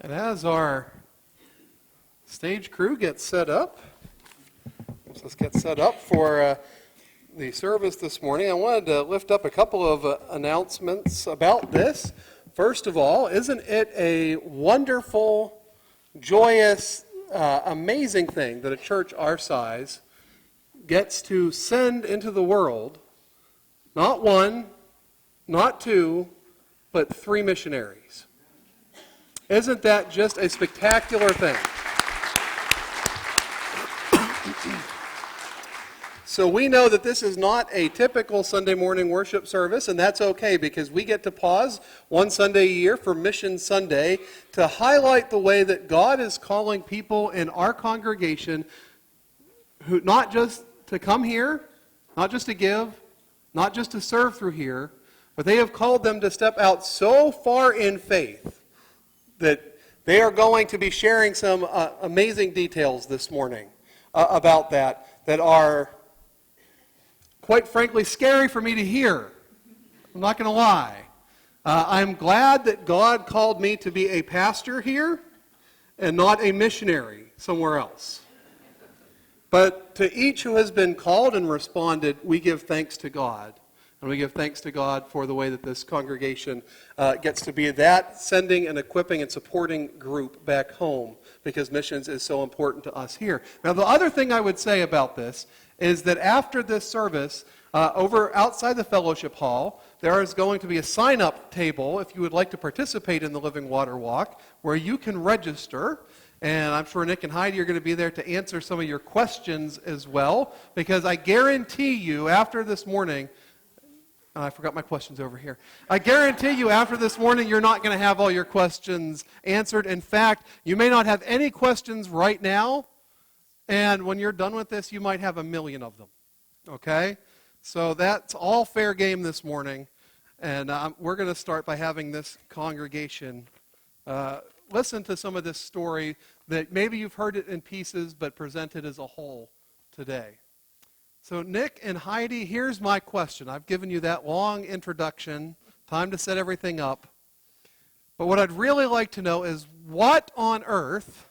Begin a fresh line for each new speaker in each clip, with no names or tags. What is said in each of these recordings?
And as our stage crew gets set up, let's get set up for the service this morning, I wanted to lift up a couple of announcements about this. First of all, isn't it a wonderful, joyous, amazing thing that a church our size gets to send into the world not one, not two, but 3 missionaries? Isn't that just a spectacular thing? So we know that this is not a typical Sunday morning worship service, and that's okay because we get to pause one Sunday a year for Mission Sunday to highlight the way that God is calling people in our congregation who not just to come here, not just to give, not just to serve through here, but they have called them to step out so far in faith that they are going to be sharing some amazing details this morning about that are, quite frankly, scary for me to hear. I'm not going to lie. I'm glad that God called me to be a pastor here and not a missionary somewhere else. But to each who has been called and responded, we give thanks to God. And we give thanks to God for the way that this congregation gets to be that sending and equipping and supporting group back home, because missions is so important to us here. Now, the other thing I would say about this is that after this service, over outside the fellowship hall, there is going to be a sign-up table if you would like to participate in the Living Water Walk, where you can register. And I'm sure Nick and Heidi are going to be there to answer some of your questions as well, because I guarantee you after this morning, I forgot my questions over here. I guarantee you after this morning you're not going to have all your questions answered. In fact, you may not have any questions right now, and when you're done with this, you might have 1 million of them. Okay? So that's all fair game this morning, and we're going to start by having this congregation listen to some of this story that maybe you've heard it in pieces but presented as a whole today. So Nick and Heidi, here's my question. I've given you that long introduction, time to set everything up. But what I'd really like to know is what on earth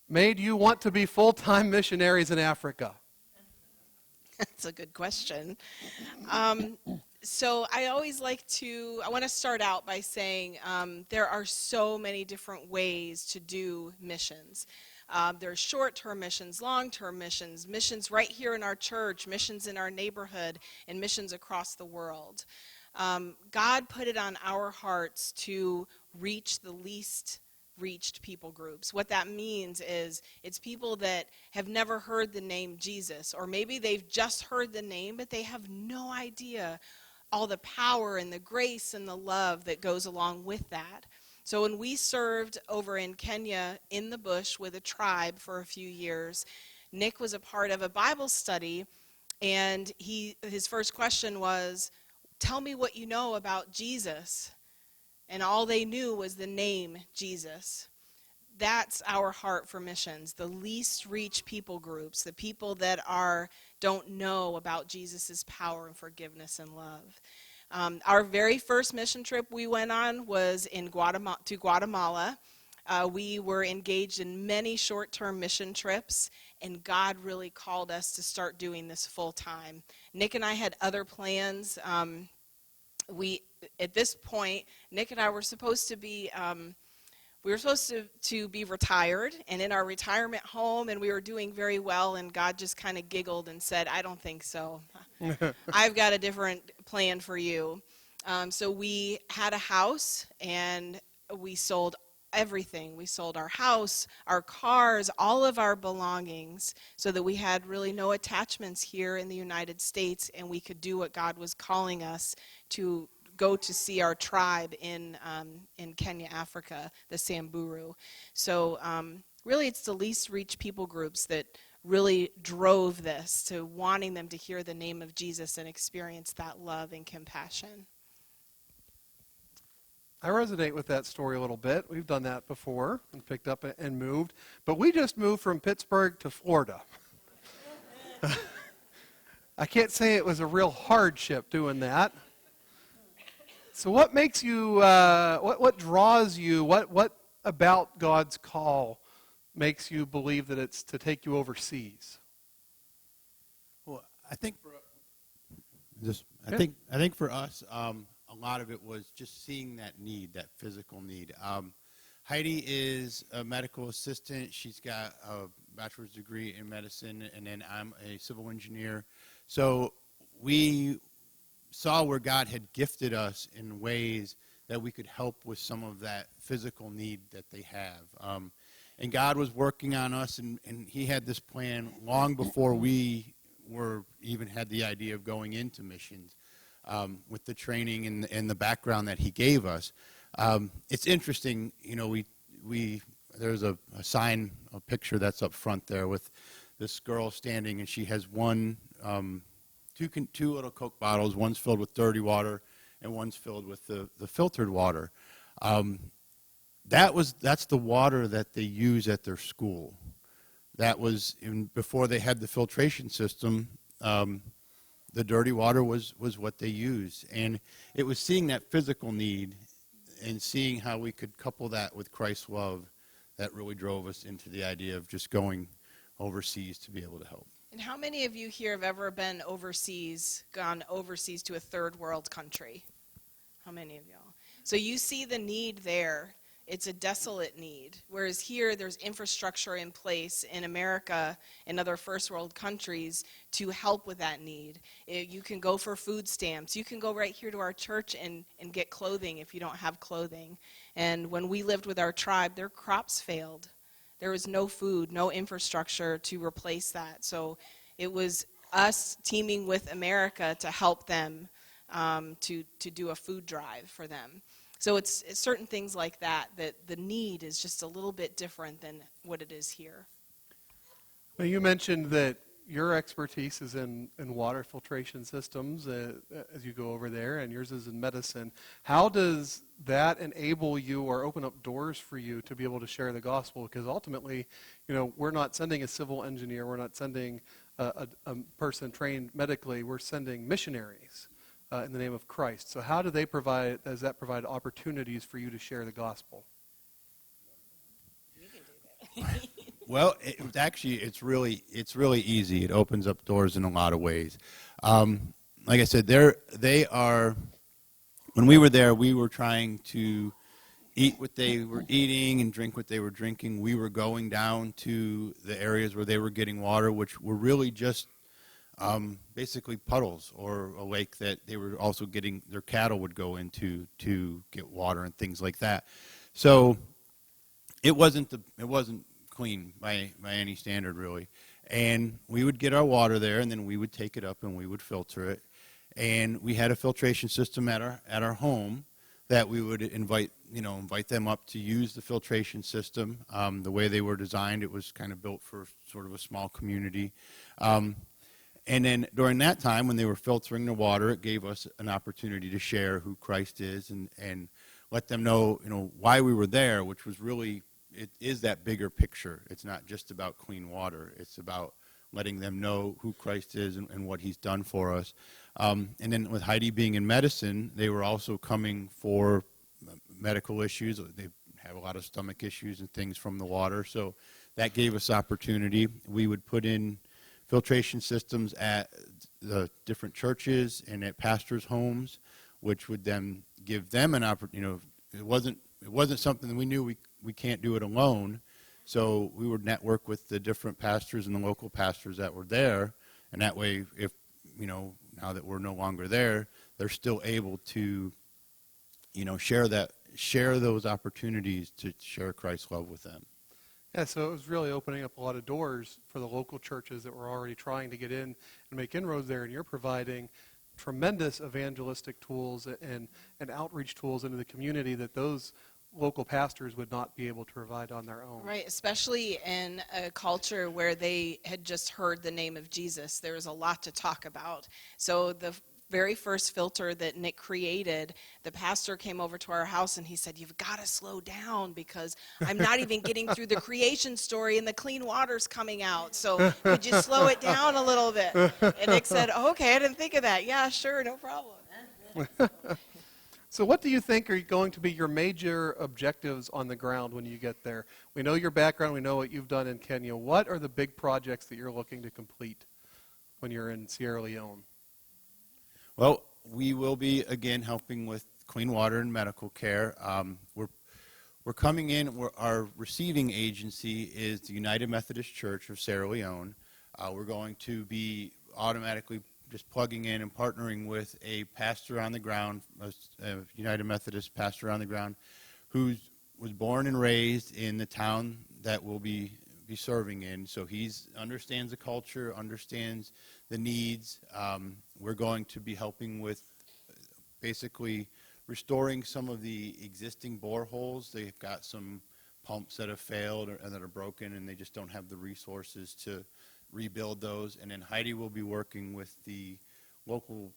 made you want to be full-time missionaries in Africa?
That's a good question. So I always I want to start out by saying there are so many different ways to do missions. There's short-term missions, long-term missions, missions right here in our church, missions in our neighborhood, and missions across the world. God put it on our hearts to reach the least reached people groups. What that means is it's people that have never heard the name Jesus, or maybe they've just heard the name, but they have no idea all the power and the grace and the love that goes along with that. So when we served over in Kenya in the bush with a tribe for a few years, Nick was a part of a Bible study, and his first question was, "Tell me what you know about Jesus." And all they knew was the name Jesus. That's our heart for missions, the least reached people groups, the people that don't know about Jesus' power and forgiveness and love. Our very first mission trip we went on was to Guatemala. We were engaged in many short-term mission trips, and God really called us to start doing this full-time. Nick and I had other plans. At this point, Nick and I were supposed to be to be retired and in our retirement home, and we were doing very well, and God just kind of giggled and said, "I don't think so. I've got a different plan for you." So we had a house, and we sold everything. We sold our house, our cars, all of our belongings, so that we had really no attachments here in the United States, and we could do what God was calling us to go to see our tribe in Kenya, Africa, the Samburu. So really it's the least reached people groups that really drove this to wanting them to hear the name of Jesus and experience that love and compassion.
I resonate with that story a little bit. We've done that before and picked up and moved. But we just moved from Pittsburgh to Florida. I can't say it was a real hardship doing that. So what makes you, what draws you, what about God's call makes you believe that it's to take you overseas?
Well, I think for us, a lot of it was just seeing that need, that physical need. Heidi is a medical assistant. She's got a bachelor's degree in medicine, and then I'm a civil engineer. So we saw where God had gifted us in ways that we could help with some of that physical need that they have. And God was working on us, and he had this plan long before we even had the idea of going into missions, with the training and the background that he gave us. It's interesting, there's a sign, a picture that's up front there with this girl standing, and she has two little Coke bottles. One's filled with dirty water, and one's filled with the filtered water. That's the water that they use at their school. That was before they had the filtration system. The dirty water was what they used, and it was seeing that physical need and seeing how we could couple that with Christ's love that really drove us into the idea of just going overseas to be able to help.
And how many of you here have ever been overseas, gone overseas to a third world country? How many of y'all? So you see the need there. It's a desolate need. Whereas here, there's infrastructure in place in America and other first world countries to help with that need. You can go for food stamps. You can go right here to our church and get clothing if you don't have clothing. And when we lived with our tribe, their crops failed. There was no food, no infrastructure to replace that. So it was us teaming with America to help them to do a food drive for them. So it's certain things like that the need is just a little bit different than what it is here.
Well, you mentioned that your expertise is in water filtration systems as you go over there, and yours is in medicine. How does that enable you or open up doors for you to be able to share the gospel? Because ultimately, we're not sending a civil engineer, we're not sending a person trained medically, we're sending missionaries in the name of Christ. So how does that provide opportunities for you to share the gospel?
You can do that.
Well, it's really easy. It opens up doors in a lot of ways. Like I said, they are. When we were there, we were trying to eat what they were eating and drink what they were drinking. We were going down to the areas where they were getting water, which were really just basically puddles or a lake that they were also getting, their cattle would go into to get water and things like that. So it wasn't clean by any standard, really. And we would get our water there, and then we would take it up and we would filter it. And we had a filtration system at our home that we would invite them up to use the filtration system. The way they were designed, it was kind of built for sort of a small community. And then during that time, when they were filtering the water, it gave us an opportunity to share who Christ is and let them know, why we were there, which was really, it is that bigger picture. It's not just about clean water. It's about letting them know who Christ is and what he's done for us. And then with Heidi being in medicine, they were also coming for medical issues. They have a lot of stomach issues and things from the water. So that gave us opportunity. We would put in filtration systems at the different churches and at pastors' homes, which would then give them an opportunity. It wasn't something that we knew we can't do it alone. So we would network with the different pastors and the local pastors that were there, and that way, if now that we're no longer there, they're still able to share those opportunities to share Christ's love with them.
Yeah, so it was really opening up a lot of doors for the local churches that were already trying to get in and make inroads there, and you're providing tremendous evangelistic tools and outreach tools into the community that those local pastors would not be able to provide on their own.
Right, especially in a culture where they had just heard the name of Jesus. There was a lot to talk about. So the very first filter that Nick created, the pastor came over to our house and he said, "You've got to slow down because I'm not even getting through the creation story and the clean water's coming out. So could you slow it down a little bit?" And Nick said, "Okay, I didn't think of that. Yeah, sure, no problem."
So what do you think are going to be your major objectives on the ground when you get there? We know your background. We know what you've done in Kenya. What are the big projects that you're looking to complete when you're in Sierra Leone?
Well, we will be, again, helping with clean water and medical care. We're coming in, our receiving agency is the United Methodist Church of Sierra Leone. We're going to be automatically just plugging in and partnering with a pastor on the ground, a United Methodist pastor on the ground, who was born and raised in the town that we'll be serving in. So he understands the culture, understands the needs. We're going to be helping with basically restoring some of the existing boreholes. They've got some pumps that have failed or that are broken, and they just don't have the resources to rebuild those. And then Heidi will be working with the local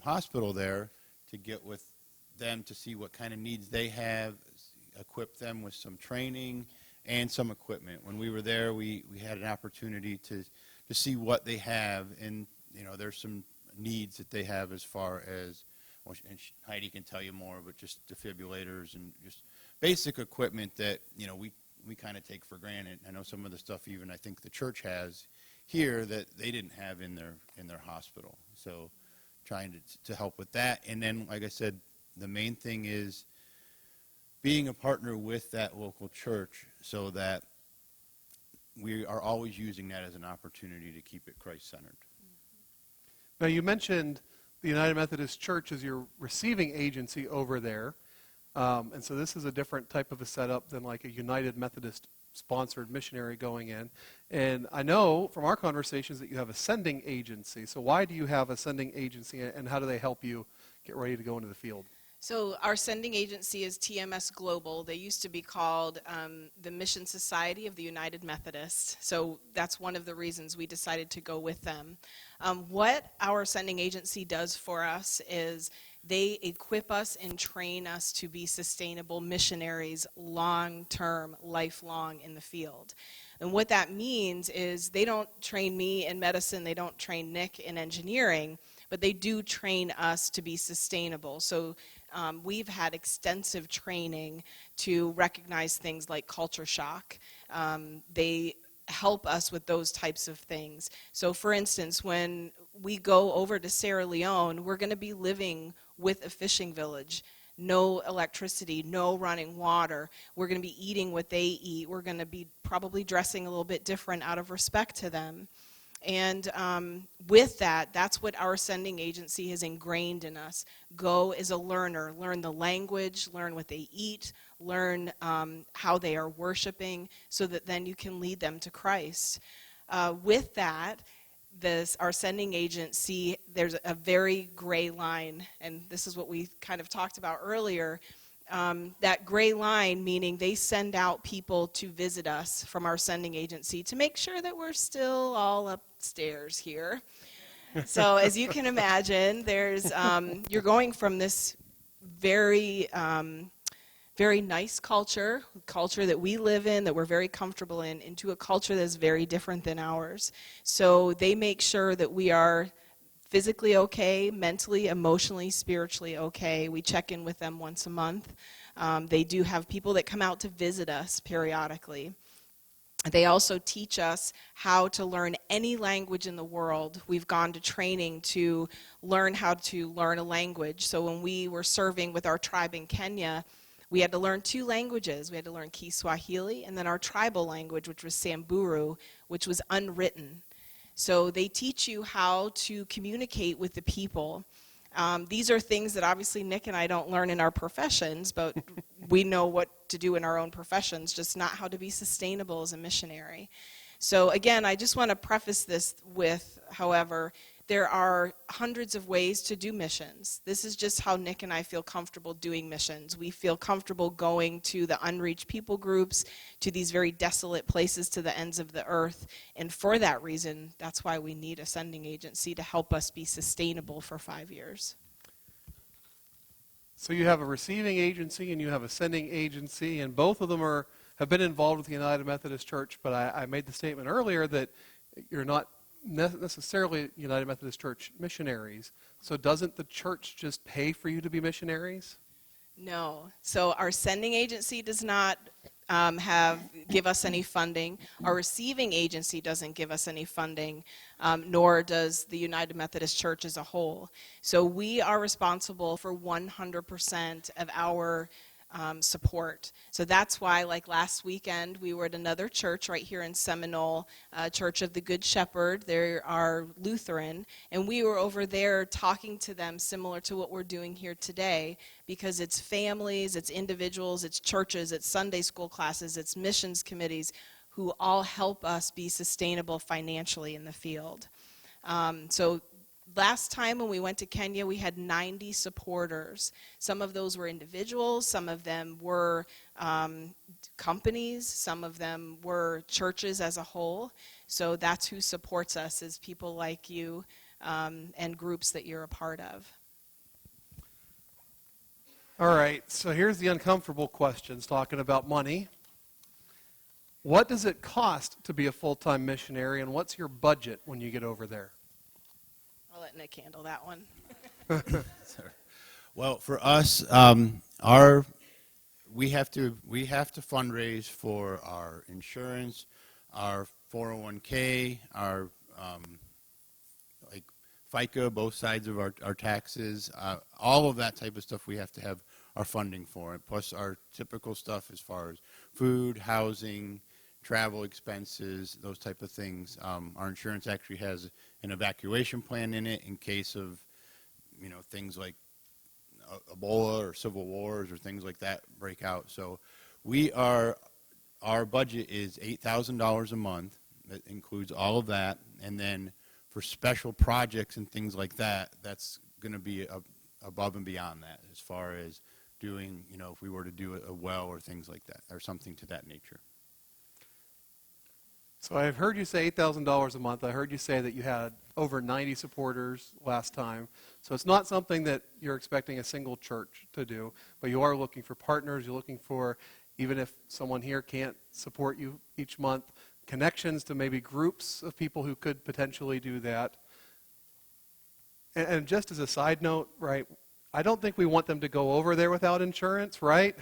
hospital there to get with them to see what kind of needs they have, equip them with some training and some equipment. When we were there, we had an opportunity to see what they have, and there's some needs that they have as far as, and Heidi can tell you more, but just defibrillators and just basic equipment that we kind of take for granted. I know some of the stuff even I think the church has here that they didn't have in their hospital. So trying to help with that. And then, like I said, the main thing is being a partner with that local church so that we are always using that as an opportunity to keep it Christ-centered.
Now, you mentioned the United Methodist Church as your receiving agency over there. And so this is a different type of a setup than like a United Methodist sponsored missionary going in. And I know from our conversations that you have a sending agency. So why do you have a sending agency, and how do they help you get ready to go into the field?
So our sending agency is TMS Global. They used to be called the Mission Society of the United Methodist. So that's one of the reasons we decided to go with them. What our sending agency does for us is they equip us and train us to be sustainable missionaries long-term, lifelong in the field. And what that means is they don't train me in medicine, they don't train Nick in engineering, but they do train us to be sustainable. So we've had extensive training to recognize things like culture shock. They help us with those types of things. So for instance, when we go over to Sierra Leone, we're going to be living with a fishing village. No electricity, no running water. We're going to be eating what they eat. We're going to be probably dressing a little bit different out of respect to them. And with that, that's what our sending agency has ingrained in us. Go as a learner, learn the language, learn what they eat, learn how they are worshiping, so that then you can lead them to Christ. With that, our sending agency, there's a very gray line, and this is what we kind of talked about earlier. That gray line, meaning they send out people to visit us from our sending agency to make sure that we're still all upstairs here. So as you can imagine, there's you're going from this very very nice culture that we live in, that we're very comfortable in, into a culture that's very different than ours. So they make sure that we are physically okay, mentally, emotionally, spiritually okay. We check in with them once a month. They do have people that come out to visit us periodically. They also teach us how to learn any language in the world. We've gone to training to learn how to learn a language. So when we were serving with our tribe in Kenya, we had to learn 2 languages. We had to learn Kiswahili and then our tribal language, which was Samburu, which was unwritten. So they teach you how to communicate with the people. These are things that obviously Nick and I don't learn in our professions, but we know what to do in our own professions, just not how to be sustainable as a missionary. So again, I just want to preface this with, however, there are hundreds of ways to do missions. This is just how Nick and I feel comfortable doing missions. We feel comfortable going to the unreached people groups, to these very desolate places to the ends of the earth. And for that reason, that's why we need a sending agency to help us be sustainable for 5 years.
So you have a receiving agency and you have a sending agency, and both of them have been involved with the United Methodist Church, but I made the statement earlier that you're not necessarily United Methodist Church missionaries. So doesn't the church just pay for you to be missionaries?
No. So our sending agency does not give us any funding. Our receiving agency doesn't give us any funding, nor does the United Methodist Church as a whole. So we are responsible for 100% of our support. So that's why, like last weekend, we were at another church right here in Seminole, Church of the Good Shepherd. They are Lutheran, and we were over there talking to them similar to what we're doing here today, because it's families, it's individuals, it's churches, it's Sunday school classes, it's missions committees who all help us be sustainable financially in the field. So last time when we went to Kenya, we had 90 supporters. Some of those were individuals, some of them were companies, some of them were churches as a whole. So that's who supports us, is people like you and groups that you're a part of.
All right, so here's the uncomfortable questions talking about money. What does it cost to be a full-time missionary, and what's your budget when you get over there?
I'll let Nick handle that one.
Well, for us, we have to fundraise for our insurance, our 401k, our like FICA, both sides of our taxes, all of that type of stuff we have to have our funding for, plus our typical stuff as far as food, housing, travel expenses, those type of things. Our insurance actually has an evacuation plan in it in case of, things like Ebola or civil wars or things like that break out. So our budget is $8,000 a month. That includes all of that. And then for special projects and things like that, that's going to be above and beyond that, as far as doing, if we were to do a well or things like that, or something to that nature.
So I've heard you say $8,000 a month. I heard you say that you had over 90 supporters last time. So it's not something that you're expecting a single church to do, but you are looking for partners. You're looking for, even if someone here can't support you each month, connections to maybe groups of people who could potentially do that. And just as a side note, right, I don't think we want them to go over there without insurance, right?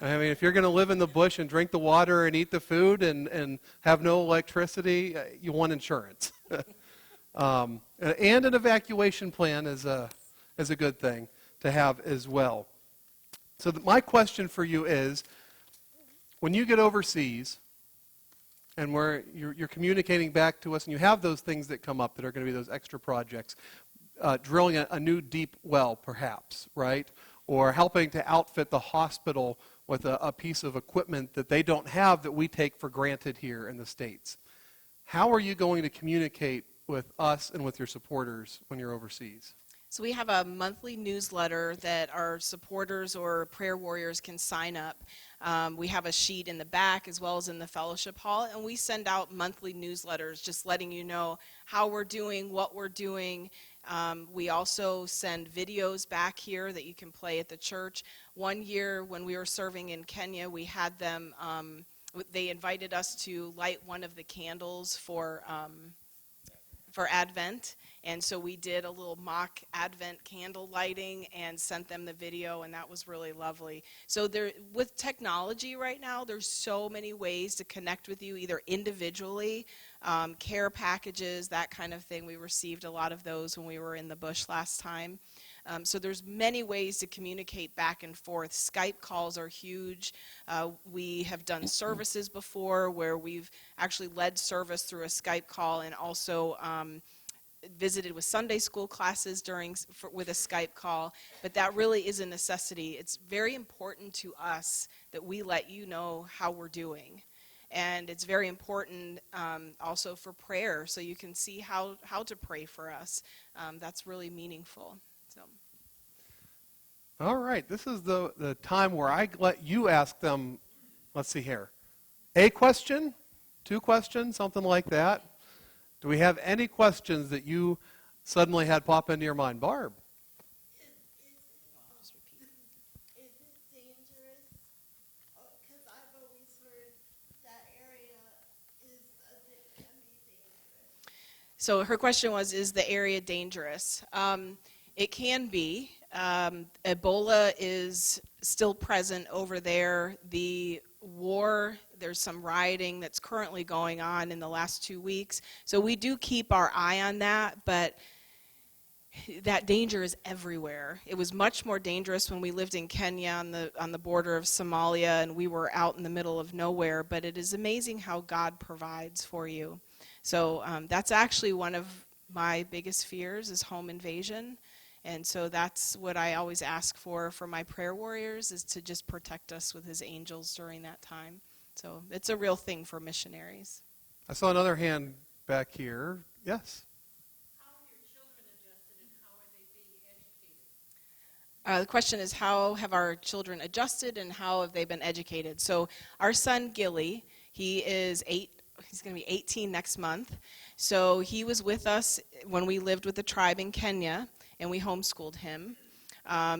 I mean, if you're going to live in the bush and drink the water and eat the food and have no electricity, you want insurance. And an evacuation plan is a good thing to have as well. So my question for you is, when you get overseas and you're communicating back to us and you have those things that come up that are going to be those extra projects, drilling a new deep well perhaps, right? Or helping to outfit the hospital with a piece of equipment that they don't have that we take for granted here in the States. How are you going to communicate with us and with your supporters when you're overseas?
So we have a monthly newsletter that our supporters or prayer warriors can sign up. We have a sheet in the back as well as in the fellowship hall, and we send out monthly newsletters just letting you know how we're doing, what we're doing. We also send videos back here that you can play at the church. One year when we were serving in Kenya, we had them, they invited us to light one of the candles for Advent, and so we did a little mock Advent candle lighting and sent them the video, and that was really lovely. So with technology right now, there's so many ways to connect with you, either individually, care packages, that kind of thing. We received a lot of those when we were in the bush last time. So there's many ways to communicate back and forth. Skype calls are huge. We have done services before where we've actually led service through a Skype call, and also visited with Sunday school classes with a Skype call. But that really is a necessity. It's very important to us that we let you know how we're doing. And it's very important also for prayer, so you can see how to pray for us. That's really meaningful. So.
All right, this is the time where I let you ask them, let's see here, a question, 2 questions, something like that. Do we have any questions that you suddenly had pop into your mind? Barb?
Is it dangerous? Because I've always heard that area can be dangerous.
So her question was, is the area dangerous? It can be. Ebola is still present over there. The war, there's some rioting that's currently going on in the last 2 weeks. So we do keep our eye on that, but that danger is everywhere. It was much more dangerous when we lived in Kenya on the border of Somalia, and we were out in the middle of nowhere, but it is amazing how God provides for you. So that's actually one of my biggest fears is home invasion. And so that's what I always ask for my prayer warriors, is to just protect us with his angels during that time. So it's a real thing for missionaries.
I saw another hand back here. Yes.
The question is, how have our children adjusted and how have they been educated? So our son Gilly, he is 8. He's going to be 18 next month. So he was with us when we lived with the tribe in Kenya, and we homeschooled him.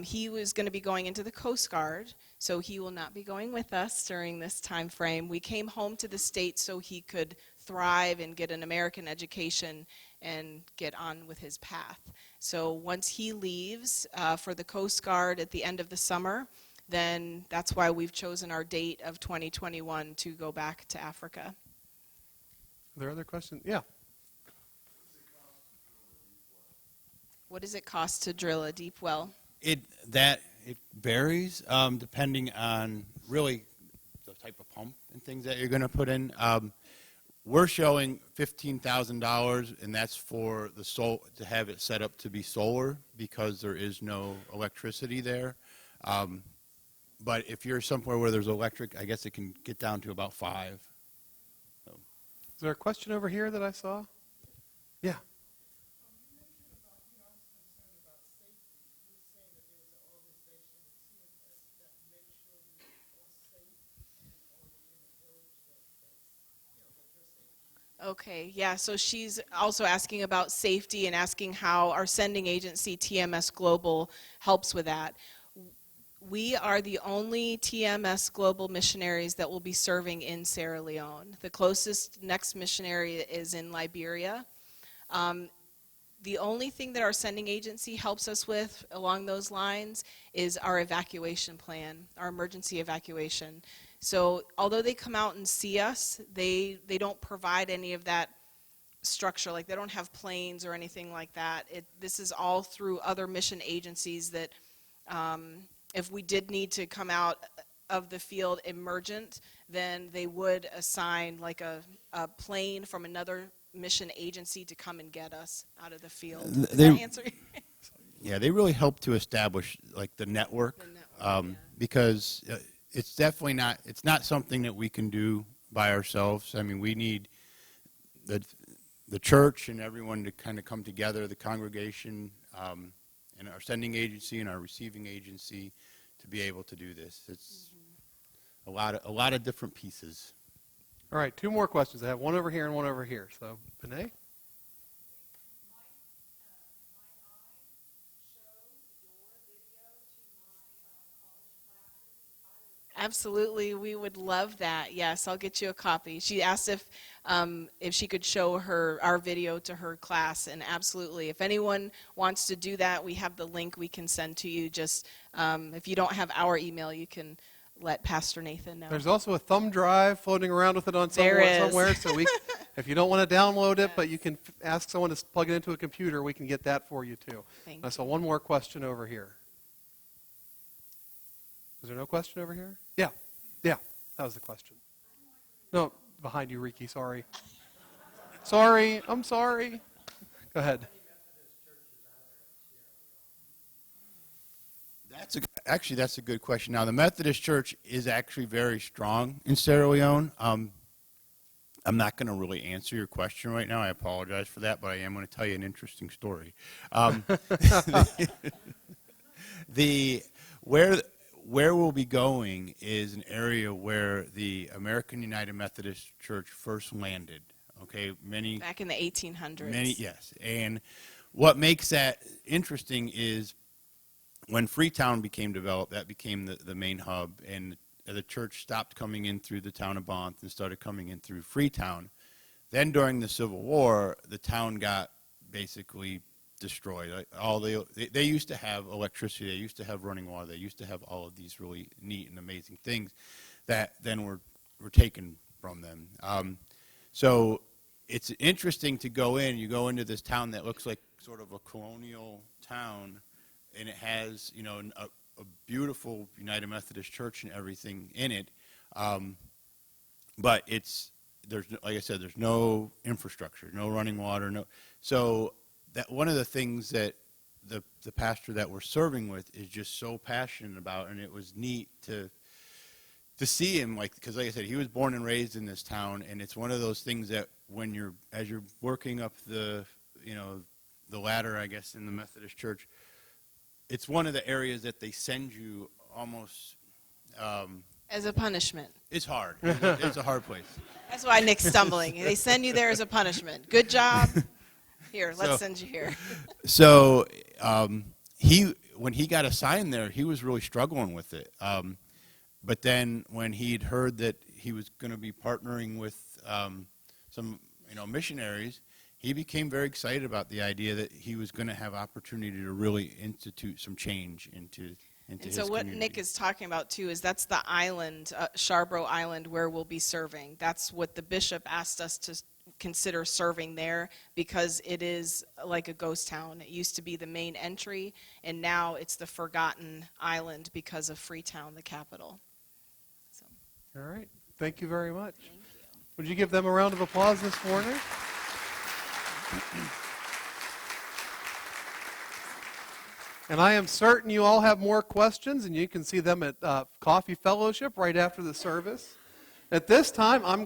He was going to be going into the Coast Guard, so he will not be going with us during this time frame. We came home to the States so he could thrive and get an American education and get on with his path. So once he leaves for the Coast Guard at the end of the summer, then that's why we've chosen our date of 2021 to go back to Africa.
Are there other questions? Yeah.
What does it cost to drill a deep well?
It varies depending on really the type of pump and things that you're going to put in. We're showing $15,000, and that's for the to have it set up to be solar because there is no electricity there. But if you're somewhere where there's electric, I guess it can get down to about $5,000. So.
Is there a question over here that I saw? Yeah.
Okay, yeah, so she's also asking about safety and asking how our sending agency, TMS Global, helps with that. We are the only TMS Global missionaries that will be serving in Sierra Leone. The closest next missionary is in Liberia. The only thing that our sending agency helps us with along those lines is our evacuation plan, our emergency evacuation. So although they come out and see us, they don't provide any of that structure. Like they don't have planes or anything like that. This is all through other mission agencies that if we did need to come out of the field emergent, then they would assign like a plane from another mission agency to come and get us out of the field. Does that answer?
Yeah, they really help to establish like the network, because it's definitely not, it's not something that we can do by ourselves. I mean, we need the church and everyone to kind of come together, the congregation, and our sending agency and our receiving agency to be able to do this. It's a lot of different pieces.
All right, 2 more questions. I have one over here and one over here. So, Benet?
Absolutely, we would love that. Yes, I'll get you a copy. She asked if she could show our video to her class, and absolutely, if anyone wants to do that, we have the link we can send to you. Just if you don't have our email, you can let Pastor Nathan know.
There's also a thumb drive floating around with it on somewhere. So if you don't want to download it, but you can ask someone to plug it into a computer, we can get that for you too.
Thank
I saw one more question over here. Is there no question over here? Yeah, that was the question. No, behind you, Riki, sorry. I'm sorry. Go ahead.
That's a good question. Now, the Methodist Church is actually very strong in Sierra Leone. I'm not going to really answer your question right now. I apologize for that, but I am going to tell you an interesting story. Where we'll be going is an area where the American United Methodist Church first landed. Okay,
back in the 1800s.
Yes, and what makes that interesting is when Freetown became developed, that became the main hub, and the church stopped coming in through the town of Banff and started coming in through Freetown. Then during the Civil War, the town got basically destroyed. They used to have electricity. They used to have running water. They used to have all of these really neat and amazing things that then were taken from them. So it's interesting to go in. You go into this town that looks like sort of a colonial town, and it has, you know, a beautiful United Methodist Church and everything in it. But there's, like I said, there's no infrastructure, no running water, so that one of the things that the pastor that we're serving with is just so passionate about, and it was neat to see him, because like I said, he was born and raised in this town, and it's one of those things that as you're working up the ladder, I guess, in the Methodist Church, it's one of the areas that they send you almost
As a punishment.
it's hard. It's a hard place.
That's why Nick's stumbling. They send you there as a punishment. Good job. Here, let's send you here.
So when he got assigned there, he was really struggling with it. But then when he'd heard that he was going to be partnering with some missionaries, he became very excited about the idea that he was going to have opportunity to really institute some change into
And
his
so what
community.
Nick is talking about too is that's the island, Charbrough Island, where we'll be serving. That's what the bishop asked us to consider serving there, because it is like a ghost town. It used to be the main entry, and now it's the forgotten island because of Freetown, the capital. So,
All right. Thank you very much.
thank you.
Would you give them a round of applause this morning? And I am certain you all have more questions, and you can see them at Coffee Fellowship right after the service. At this time, I'm